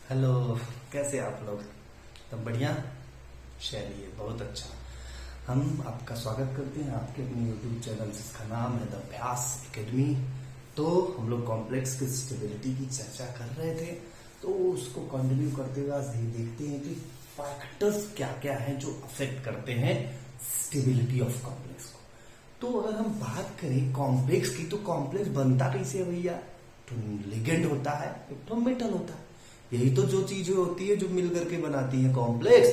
Hello. कैसे आप लोग? तब बढ़िया। चलिए, बहुत अच्छा। हम आपका स्वागत करते हैं आपके अपने यूट्यूब चैनल जिसका नाम है द व्यास एकेडमी। तो हम लोग कॉम्प्लेक्स की स्टेबिलिटी की चर्चा कर रहे थे, तो उसको कंटिन्यू करते हुए आज देखते हैं कि फैक्टर्स क्या क्या हैं जो अफेक्ट करते हैं स्टेबिलिटी ऑफ कॉम्प्लेक्स को। तो अगर हम बात करें कॉम्प्लेक्स की, तो कॉम्प्लेक्स बनता कैसे है भैया? तो लिगेंड होता है, एक तो मेटल होता है। यही तो जो चीजें होती है जो मिल करके बनाती है कॉम्प्लेक्स।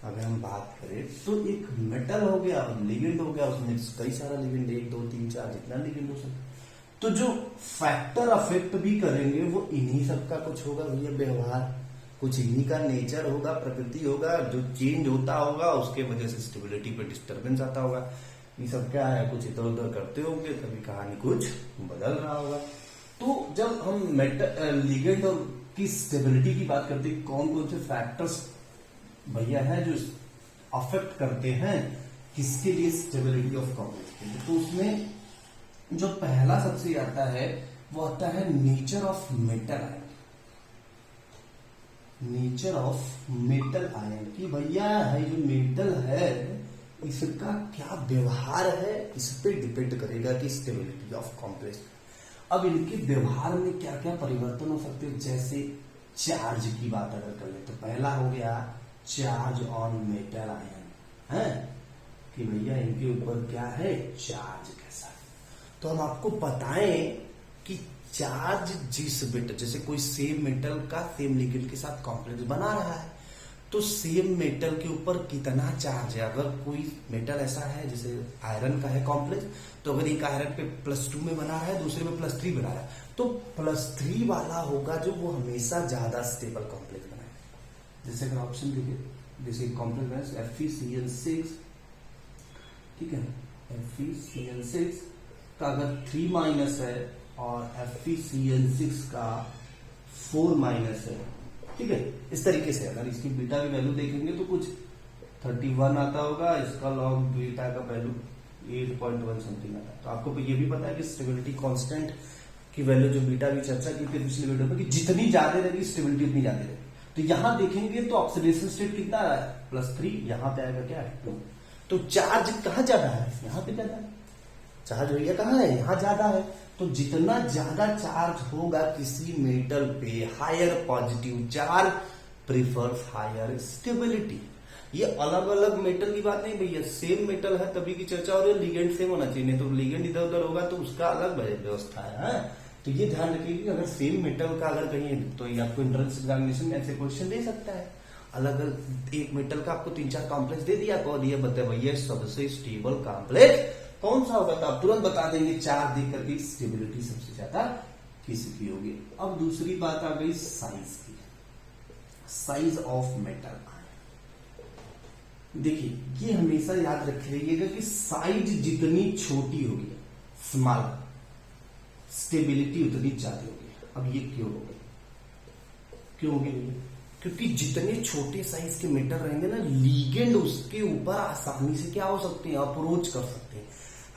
अगर हम बात करें तो एक मेटल हो गया, लिगेंड हो गया, उसमें कई सारा लिगेंड, 1 2 3 4 जितना लिगेंड हो सकता। तो जो फैक्टर अफेक्ट भी करेंगे वो इन्हीं सबका कुछ होगा भैया, व्यवहार कुछ इन्हीं का नेचर होगा, प्रकृति होगा, जो चेंज होता होगा उसके वजह से स्टेबिलिटी पे डिस्टरबेंस आता होगा। ये सब क्या है, कुछ इधर उधर करते होंगे तभी कहानी कुछ बदल रहा होगा। तो जब हम मेटल लिगेंड और की स्टेबिलिटी की बात करते हैं, कौन कौन से फैक्टर्स भैया है जो अफेक्ट करते हैं किसके लिए, स्टेबिलिटी ऑफ कॉम्प्लेक्स के लिए। तो उसमें जो पहला सबसे आता है वो आता है nature of metal ion. Nature of metal ion की भैया है, जो मेटल है इसका क्या व्यवहार है, इस पे डिपेंड करेगा कि स्टेबिलिटी ऑफ कॉम्प्लेक्स। अब इनके व्यवहार में क्या क्या परिवर्तन हो सकते हैं, जैसे चार्ज की बात अगर कर ले तो पहला हो गया चार्ज ऑन मेटल आयन है कि भैया इनके ऊपर क्या है, चार्ज कैसा है। तो हम आपको बताएं कि चार्ज जिस मेटल, जैसे कोई सेम मेटल का सेम लिगेंड के साथ कॉम्प्लेक्स बना रहा है, तो सेम मेटल के ऊपर कितना चार्ज है। अगर कोई मेटल ऐसा है जैसे आयरन का है कॉम्प्लेक्स, तो अगर एक आयरन पे +2 में बना रहा है, दूसरे में +3 बना रहा है, तो +3 वाला होगा जो वो हमेशा ज्यादा स्टेबल कॉम्प्लेक्स बनाएगा। जैसे अगर ऑप्शन देखिए, जैसे कॉम्प्लेक्स FeCl6, ठीक है, FeCl6 का अगर 3- है और FeCl6 का 4- है, ठीक है। इस तरीके से अगर इसकी बीटा की वैल्यू देखेंगे तो कुछ 31 आता होगा, इसका लॉग बीटा का वैल्यू 8.1 समथिंग आता है। तो आपको ये भी पता है कि स्टेबिलिटी कांस्टेंट की वैल्यू जो बीटा की चर्चा की थी पिछले वीडियो में, कि जितनी ज्यादा रहेगी स्टेबिलिटी उतनी ज्यादा रहेगी। तो यहां देखेंगे तो ऑक्सीडेशन स्टेट कितना आ रहा है, +3, यहां पे आएगा क्या है 2। तो चार्ज कहां ज्यादा है, यहां पे ज्यादा है। चार्ज भैया कहां है, यहां ज्यादा है। तो जितना ज्यादा चार्ज होगा किसी मेटल पे, higher positive charge prefers higher stability. ये अलग अलग मेटल की बात नहीं भैया, सेम मेटल है तभी की चर्चा हो रही है, लिगेंड सेम होना चाहिए, नहीं तो लिगेंड इधर उधर होगा तो उसका अलग व्यवस्था है। तो ये ध्यान रखिए कि अगर सेम मेटल का अगर कहीं, तो ये आपको एंट्रेंस एग्जामिनेशन में ऐसे क्वेश्चन दे सकता है। अलग अलग एक मेटल का आपको 3 4 कॉम्प्लेक्स दे दिया, और ये बताए भैया सबसे स्टेबल कॉम्प्लेक्स कौन सा होगा, तो आप तुरंत बता देंगे चार्ज देकर के स्टेबिलिटी सबसे ज्यादा किसकी होगी। अब दूसरी बात आ गई साइज की, साइज ऑफ मेटल आयन। देखिए ये हमेशा याद रख लीजिएगा कि साइज जितनी छोटी होगी, स्मॉल, स्टेबिलिटी उतनी ज्यादा होगी। अब ये क्यों हो गई, क्यों होगी? क्योंकि जितने छोटे साइज के मेटल रहेंगे ना, लीगेंड उसके ऊपर आसानी से क्या हो सकते हैं, अप्रोच कर सकते हैं।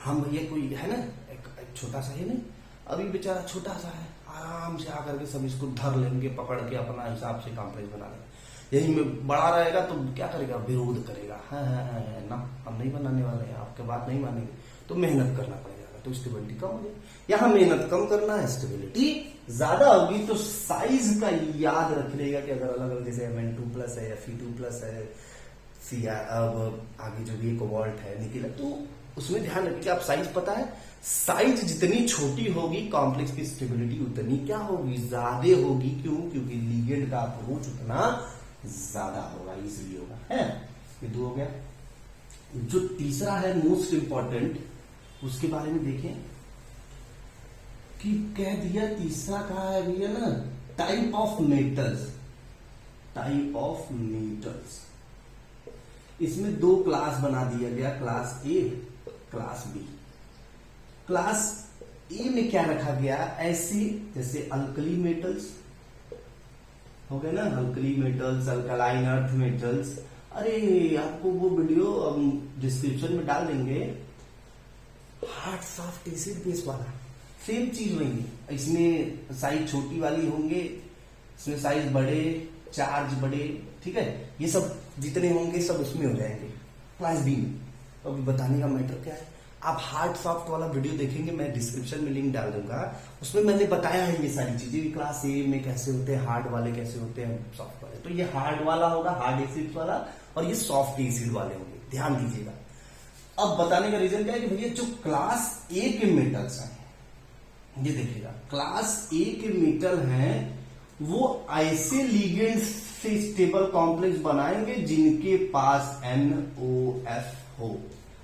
हम भैया कोई है ना, एक छोटा सा है नहीं, अभी बेचारा छोटा सा है, आराम से आकर के सब इसको धर लेंगे, पकड़ के अपना हिसाब से कॉम्प्लेक्स बना लेंगे। यही में बड़ा रहेगा तो क्या करेगा, विरोध करेगा, है ना, हम नहीं बनाने वाले हैं, आपके बात नहीं मानेंगे, तो मेहनत करना पड़ेगा, तो स्टेबिलिटी कम हो जाएगी। यहाँ मेहनत कम करना है, स्टेबिलिटी ज्यादा होगी। तो साइज का याद रख लेगा कि अगर अलग अलग, जैसे Mn2+ है, Fe2+ है, अब आगे जो भी कोबाल्ट है, निकल है, तो उसमें ध्यान रखिए, आप साइज पता है, साइज जितनी छोटी होगी कॉम्प्लेक्स की स्टेबिलिटी उतनी क्या होगी, ज्यादा होगी। क्यों? क्योंकि लिगेंड का अप्रोच उतना ज्यादा होगा, इजीली होगा, है। ये 2 हो गया। जो तीसरा है मोस्ट इंपॉर्टेंट, उसके बारे में देखें कि कह दिया तीसरा कहा है भैया ना, type of metals. Type of metals, इसमें 2 क्लास बना दिया गया, class A, class B. Class A में क्या रखा गया, ऐसे जैसे अल्कली मेटल्स हो गए ना, alkali metals, alkaline earth metals. अरे आपको वो वीडियो डिस्क्रिप्शन में डाल देंगे, हार्ड सॉफ्ट एसिड बेस वाला, सेम चीज होंगी, इसमें साइज छोटी वाली होंगे, इसमें साइज बड़े, चार्ज बड़े, ठीक है, ये सब जितने होंगे सब उसमें हो जाएंगे क्लास बी में। तो अभी बताने का मैटर क्या है, आप हार्ड सॉफ्ट वाला वीडियो देखेंगे, मैं डिस्क्रिप्शन में लिंक डाल दूंगा, उसमें मैंने बताया है ये सारी चीजें क्लास ए में कैसे होते हैं, हार्ड वाले कैसे होते हैं, सॉफ्ट वाले। तो ये हार्ड वाला होगा, हार्ड एसिड वाला, और ये सॉफ्ट एसिड वाले होंगे, ध्यान दीजिएगा। अब बताने का रीजन क्या है कि भैया जो क्लास ए के मेटल्स हैं, ये देखिएगा क्लास ए के मेटल हैं, वो ऐसे लिगेंड से स्टेबल कॉम्प्लेक्स बनाएंगे जिनके पास NOF हो,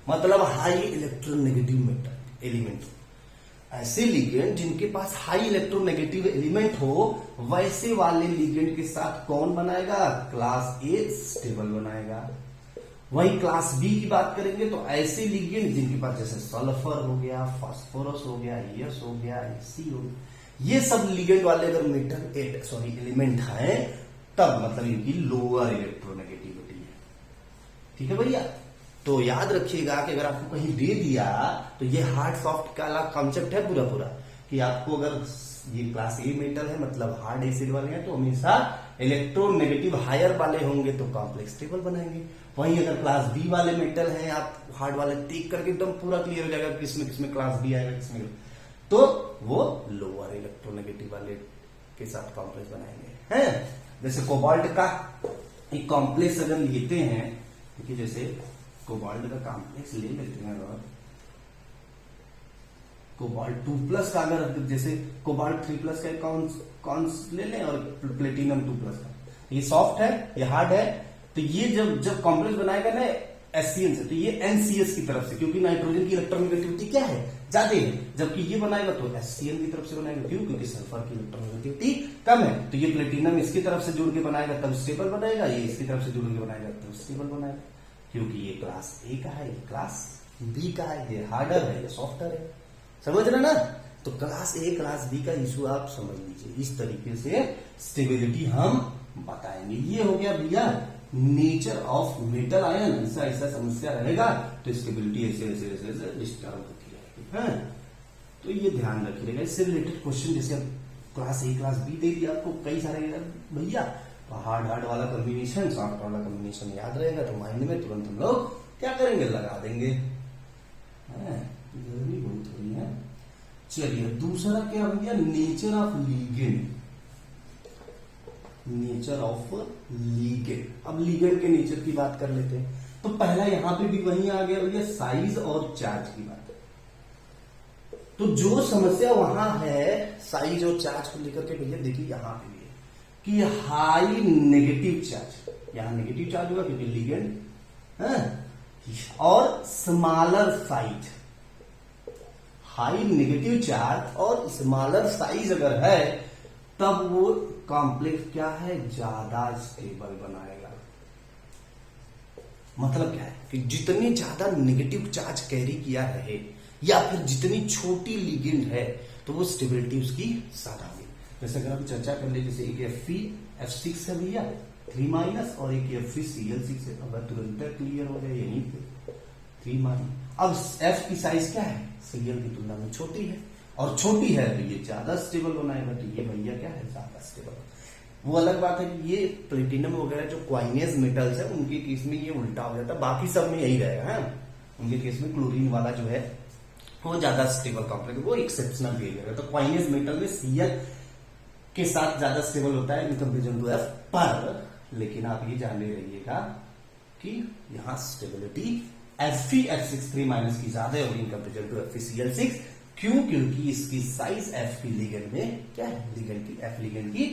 मतलब हाई इलेक्ट्रोनेगेटिव मेटल एलिमेंट हो। ऐसे लिगेंड जिनके पास हाई इलेक्ट्रोनेगेटिव एलिमेंट हो, वैसे वाले लिगेंड के साथ कौन बनाएगा, क्लास ए स्टेबल बनाएगा। वही क्लास बी की बात करेंगे तो ऐसे लिगेंड जिनके पास जैसे सल्फर हो गया, फास्फोरस हो गया, ES हो गया, Ec हो गया, ये सब लिगेंड वाले अगर मेटल एलिमेंट है, तब मतलब इनकी लोअर इलेक्ट्रोनेगेटिविटी है। ठीक है भैया, तो याद रखिएगा कि अगर आपको कहीं दे दिया तो ये हार्ड सॉफ्ट का कॉन्सेप्ट है पूरा पूरा, कि आपको अगर ये क्लास ए मेटल है मतलब हार्ड एसिड वाले हैं, तो हमेशा इलेक्ट्रोनेगेटिव हायर वाले होंगे तो कॉम्प्लेक्स स्टेबल बनाएंगे। वहीं अगर क्लास बी वाले मेटल हैं, आप हार्ड वाले देख करके एकदम पूरा क्लियर हो जाएगा किसमें किसमें क्लास बी आएगा, किसमें, तो वो लोअर इलेक्ट्रोनेगेटिव वाले के साथ कॉम्प्लेक्स बनाएंगे हैं। जैसे कोबाल्ट का एक कॉम्प्लेक्स अगर लेते हैं, देखिए जैसे कोबाल्ट का कॉम्प्लेक्स ले लेते हैं, और कोबाल्ट 2+ का अगर जैसे कोबाल्ट 3+ का कौन ले लें, और प्लेटिनम 2+ का, ये सॉफ्ट है, ये हार्ड है, तो ये जब कॉम्प्लेक्स बनाएगा ना HCl से, तो ये NCS की तरफ से, क्योंकि नाइट्रोजन की इलेक्ट्रोनेगेटिविटी क्या है, ज्यादा है, जबकि ये बनाएगा तो HCl की तरफ से बनाएगा, क्यों, क्योंकि सल्फर की इलेक्ट्रोनेगेटिविटी कम है। तो ये प्लेटिनम इसकी तरफ से जुड़ के बनाएगा तब स्टेबल बनाएगा, ये इसकी तरफ से जुड़ के बनाएगा तब स्टेबल बनाएगा, क्योंकि ये क्लास ए का है, ये क्लास बी का है, ये हार्डर है, ये सॉफ्टर है। समझ रहे ना? तो क्लास ए क्लास बी का इशू आप समझ लीजिए, इस तरीके से स्टेबिलिटी हम बताएंगे। ये हो गया भैया नेचर ऑफ मेटल आयन। ऐसा ऐसा समस्या रहेगा तो स्टेबिलिटी ऐसे ऐसे ऐसे ऐसे डिस्टर्ब होती रहेगी, है? तो ये ध्यान रखिएगा। इससे रिलेटेड क्वेश्चन जैसे अब क्लास ए क्लास बी दे दिया आपको कई सारे भैया, तो हार्ड वाला कॉम्बिनेशन सॉफ्ट वाला कॉम्बिनेशन याद रहेगा तो माइंड में तुरंत हम लोग क्या करेंगे, लगा देंगे। गर्मी बहुत हो रही है। चलिए दूसरा क्या भैया, nature of ligand. Nature of ligand. अब लीगेंड के नेचर की बात कर लेते हैं। तो पहला यहां पे भी वही आ गया भैया, साइज और चार्ज की बात। तो जो समस्या वहां है साइज और चार्ज को लेकर के भैया देखिए यहां पे भी है कि हाई नेगेटिव चार्ज, यहां नेगेटिव चार्ज होगा क्योंकि लीगेंड है, और smaller size, high negative charge और स्मॉलर साइज अगर है तब वो कॉम्प्लेक्स क्या है, ज्यादा स्टेबल बनाएगा। मतलब क्या है कि जितनी ज्यादा नेगेटिव चार्ज कैरी किया रहे या फिर जितनी छोटी लिगेंड है तो वो स्टेबिलिटी उसकी ज्यादा होगी। जैसे अगर हम चर्चा कर ले, जैसे एक Fe(F6) है भैया 3- और एक FeCl6 है। अगर तुरंत क्लियर हो जाए यहीं पे 3-। अब F की साइज क्या है, Cl की तुलना में छोटी है, और छोटी है तो ये ज्यादा स्टेबल बनाएगा, तो ये भैया क्या है, ज्यादा स्टेबल। वो अलग बात है कि ये प्लेटिनम वगैरह जो क्वाइनेज मेटल्स है उनके केस में ये उल्टा हो जाता है, बाकी सब में यही रहेगा है। उनके केस में क्लोरीन वाला जो है वो ज्यादा स्टेबल कॉम्प्लेक्स, वो एक्सेप्शनल बिहेवियर है। तो क्वाइनेज मेटल में Cl के साथ ज्यादा स्टेबल होता है इन कंपेरिजन टू F, पर लेकिन आप ये जान ले रहिएगा कि यहाँ स्टेबिलिटी Fe(F6) 3- की ज्यादा होगी इन कंपेरिजन टू FeCl6। क्यों? क्योंकि इसकी साइज F की लिगेंड में क्या है, लिगेंड की F लिगेंड की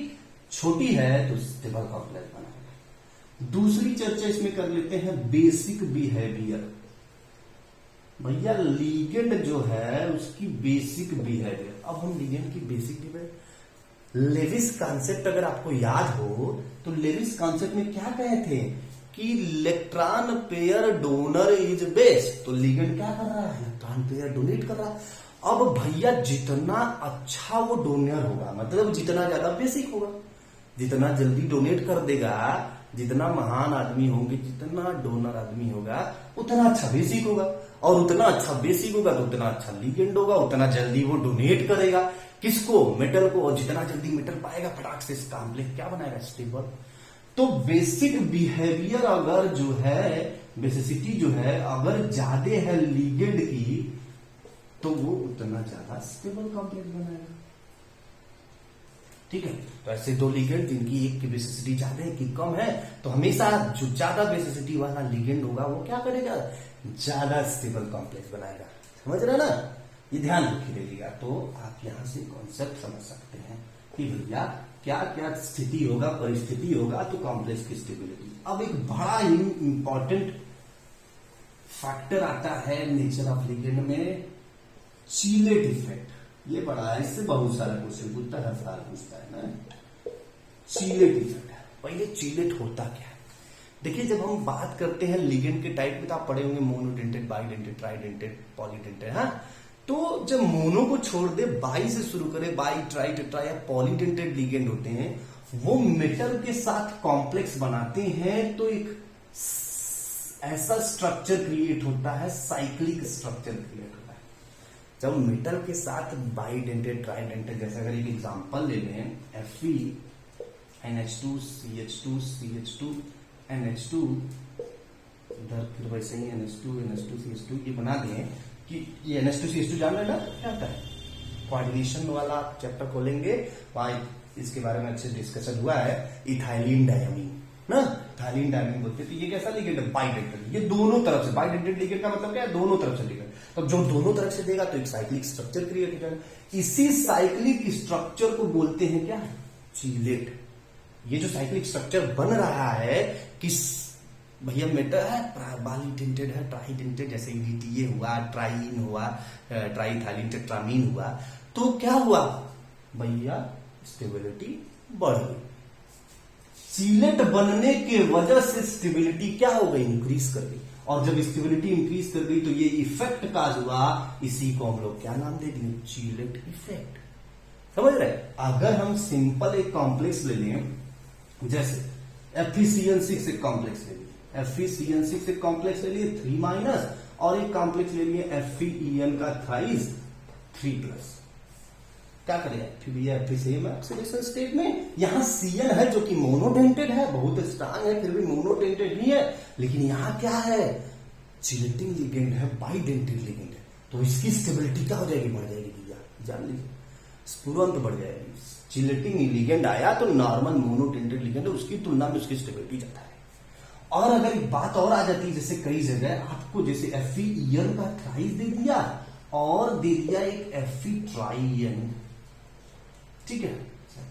छोटी है तो स्टेबल कॉम्प्लेक्स बनाएगा। दूसरी चर्चा इसमें कर लेते हैं बेसिक बिहेवियर। भैया लिगेंड जो है उसकी बेसिक बिहेवियर। अब हम लिगेंड की बेसिक बिहेवियर, लेविस कॉन्सेप्ट अगर आपको याद हो तो लेविस कॉन्सेप्ट में क्या कहे थे कि electron pair donor is best. तो लिगेंड क्या कर रहा है, इलेक्ट्रॉन पेयर डोनेट कर रहा है। अब भैया जितना अच्छा वो डोनर होगा, मतलब जितना ज्यादा बेसिक होगा, जितना जल्दी डोनेट कर देगा, जितना महान आदमी होंगे, जितना डोनर आदमी होगा उतना अच्छा बेसिक होगा, और उतना अच्छा बेसिक होगा तो उतना अच्छा लिगेंड होगा, उतना जल्दी वो डोनेट करेगा। किसको? मेटल को। और जितना जल्दी मेटल पाएगा फटाक से इस कॉम्प्लेक्स क्या बनाएगा? स्टेबल। तो बेसिक बिहेवियर अगर जो है, बेसिसिटी जो है अगर ज्यादा है लिगेंड की, तो वो उतना ज्यादा स्टेबल कॉम्प्लेक्स बनाएगा। ठीक है, तो ऐसे दो लिगेंड जिनकी एक की बेसिसिटी ज्यादा है कि कम है, तो हमेशा जो ज्यादा बेसिसिटी वाला लिगेंड होगा वो क्या करेगा? ज्यादा स्टेबल कॉम्प्लेक्स बनाएगा। समझ रहे ना? ये ध्यान रखिएगा। तो आप यहां से कॉन्सेप्ट समझ सकते हैं कि भैया क्या क्या स्थिति होगा, परिस्थिति होगा तो कॉम्प्लेक्स की स्टेबिलिटी। अब एक बड़ा ही इंपॉर्टेंट फैक्टर आता है नेचर ऑफ लिगेंड में, चीलेट इफेक्ट। ये पढ़ा है, इससे बहुत सारा क्वेश्चन पूछता है, हर साल पूछता है ना। चीलेट इफेक्ट, पहले चीलेट होता क्या है? देखिए, जब हम बात करते हैं लिगेंड के टाइप में तो आप पढ़े होंगे मोनोडेंटेड, बाइडेंटेड, ट्राइडेंटेड, पॉलीडेंटेड। हाँ, तो जब मोनो को छोड़ दे, बाई से शुरू करे, बाई, ट्राई, टेट्रा या पॉलीडेंटेड लिगेंड होते हैं, वो मेटल के साथ कॉम्प्लेक्स बनाते हैं तो एक ऐसा स्ट्रक्चर क्रिएट होता है, साइक्लिक स्ट्रक्चर क्रिएट होता है। जब मेटल के साथ बाइडेंटेड, ट्राइडेंटेड, जैसे अगर एक एग्जांपल ले लें, Fe NH2 CH2 CH2 NH2, इधर फिर वैसे ही NH2 NH2 CH2 ये बना दें कि ये NH2 CH2 जान लेना क्या होता है। कोऑर्डिनेशन वाला चैप्टर खोलेंगे, वहां इसके बारे में अच्छे डिस्कशन हुआ है। इथाइलिन डायमीन ना, इथाइलिन डायमीन बोलते हैं। तो ये कैसा लिगेंड है? बाइडेंटेड। ये दोनों तरफ से, बाइडेंटेड लिगेंड का मतलब क्या है? दोनों तरफ से लिगेंड। तो जो दोनों तरफ से देगा तो एक साइक्लिक स्ट्रक्चर क्रिएट हो जाएगा। इसी साइक्लिक स्ट्रक्चर को बोलते हैं क्या? चीलेट। ये जो साइक्लिक स्ट्रक्चर बन रहा है, किस भैया मेटल है, बालीडेंटेड है, ट्राइडेंटेड, जैसे EDTA हुआ, ट्राइन हुआ, ट्राइथाइलिन टेट्रामीन हुआ, तो क्या हुआ भैया? स्टेबिलिटी बढ़ गई। चीलेट बनने के वजह से स्टेबिलिटी क्या हो गई? इंक्रीज कर गई। और जब स्टेबिलिटी इंक्रीज कर गई तो ये इफेक्ट का हुआ, इसी को हम लोग क्या नाम दे दिए? चीलेट इफेक्ट। समझ रहे? अगर हम सिंपल एक कॉम्प्लेक्स ले लें, जैसे FeCN6 एक कॉम्प्लेक्स ले लिए, FeCN6 एक कॉम्प्लेक्स ले लिए 3 माइनस, और एक कॉम्प्लेक्स ले लिए FeEN का थ्राइस 3+। क्या करेगा? फिर ये FeCN ऑक्सीडेशन स्टेट में, यहां Cn है जो कि मोनोडेंटेड है, बहुत स्ट्रांग है, फिर भी मोनोडेंटेड ही है, लेकिन यहां क्या है? चिलेटिंग लिगेंड है, बाइडेंटेड लिगेंड है, तो इसकी स्टेबिलिटी क्या हो जाएगी? बढ़ जाएगी भैया, जान लीजिए, तुरंत बढ़ जाएगी। चिलेटिंग लिगेंड आया तो नॉर्मल मोनोडेंटेड लिगेंड है, उसकी तुलना में उसकी स्टेबिलिटी ज्यादा है। और अगर एक बात और आ जाती है, जैसे कई जगह आपको जैसे FeEN का थ्राइस दे दिया और दे दिया एक FeTriene, ठीक है,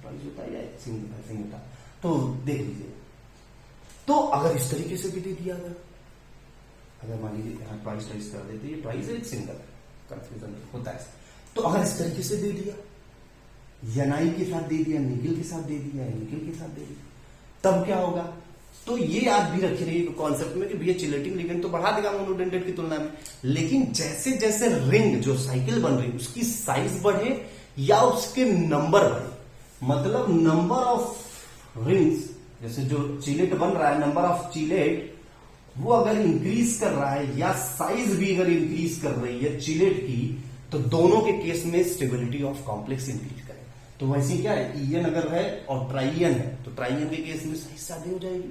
ट्राइस होता है या सिंगल होता है, तो देख लीजिए। तो अगर इस तरीके से भी दे दिया गया, अगर मान लीजिए यहां ट्राइस कर देते, ये ट्राइस एक सिंगल, कंफ्यूजन होता है। तो अगर इस तरीके से दे दिया, Ni के साथ दे दिया, निकल के साथ दे दिया, निकल के साथ दे दिया, तब क्या होगा? तो ये याद भी रखे रहिए कॉन्सेप्ट में कि भैया चिलेटिंग लिगेंड तो बढ़ा देगा मोनोडेंटेड की तुलना में, लेकिन जैसे जैसे रिंग जो साइकिल बन रही है उसकी साइज बढ़े या उसके नंबर बढ़े, मतलब नंबर ऑफ रिंग्स, जैसे जो चिलेट बन रहा है, नंबर ऑफ चिलेट वो अगर इंक्रीज कर रहा है या साइज भी अगर इंक्रीज कर रही है चिलेट की, तो दोनों के केस में स्टेबिलिटी ऑफ कॉम्प्लेक्स इंक्रीज करेगा। तो वैसे क्या है, EN अगर है और ट्राइएन है, तो ट्राइएन के केस में साइज ज्यादा हो जाएगी,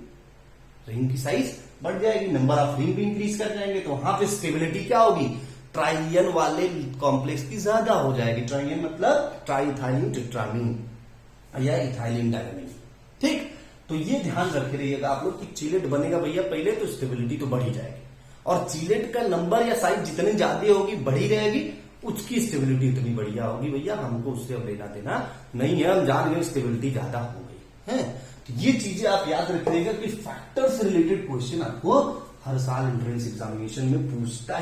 रिंग की साइज बढ़ जाएगी, नंबर ऑफ रिंग भी इंक्रीज कर जाएंगे, तो वहां पे स्टेबिलिटी क्या होगी? ट्राइएन वाले कॉम्प्लेक्स की ज्यादा हो जाएगी। ट्राइएन मतलब ट्राइथाइलिन टेट्रामीन या इथाइलिन डायमीन। ठीक, तो ये ध्यान रखे रहिएगा आप लोग कि चिलेट बनेगा भैया पहले तो स्टेबिलिटी तो बढ़ ही जाएगी, और चिलेट का नंबर या साइज जितनी ज्यादा होगी बढ़ी रहेगी, उसकी स्टेबिलिटी इतनी बढ़िया होगी भैया, हमको उससे अब लेना देना नहीं है, हम जान गए स्टेबिलिटी ज्यादा हो गई है। तो ये चीजें आप याद रखिएगा कि फैक्टर से रिलेटेड क्वेश्चन आपको हर साल एंट्रेंस एग्जामिनेशन में पूछता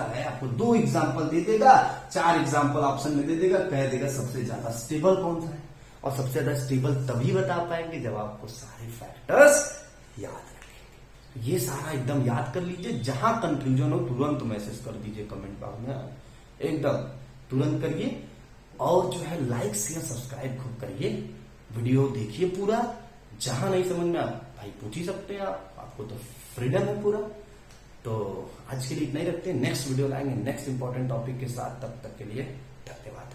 है। आपको 2 एग्जाम्पल दे देगा, 4 एग्जाम्पल ऑप्शन में दे देगा, कह देगा सबसे ज्यादा स्टेबल कौन सा है, और सबसे ज्यादा स्टेबल तभी बता पाएंगे जब आपको सारे फैक्टर्स याद रखेंगे। ये सारा एकदम याद कर लीजिए, जहां कंफ्यूजन हो तुरंत मैसेज कर दीजिए कमेंट बॉक्स में, एकदम तुरंत करिए, और जो है लाइक शेयर सब्सक्राइब खूब करिए, वीडियो देखिए पूरा, जहां नहीं समझ में आप भाई पूछ ही सकते हैं, आपको तो फ्रीडम है पूरा। तो आज के लिए इतना ही रखते हैं, नेक्स्ट वीडियो लाएंगे नेक्स्ट इंपॉर्टेंट टॉपिक के साथ, तब तक के लिए धन्यवाद।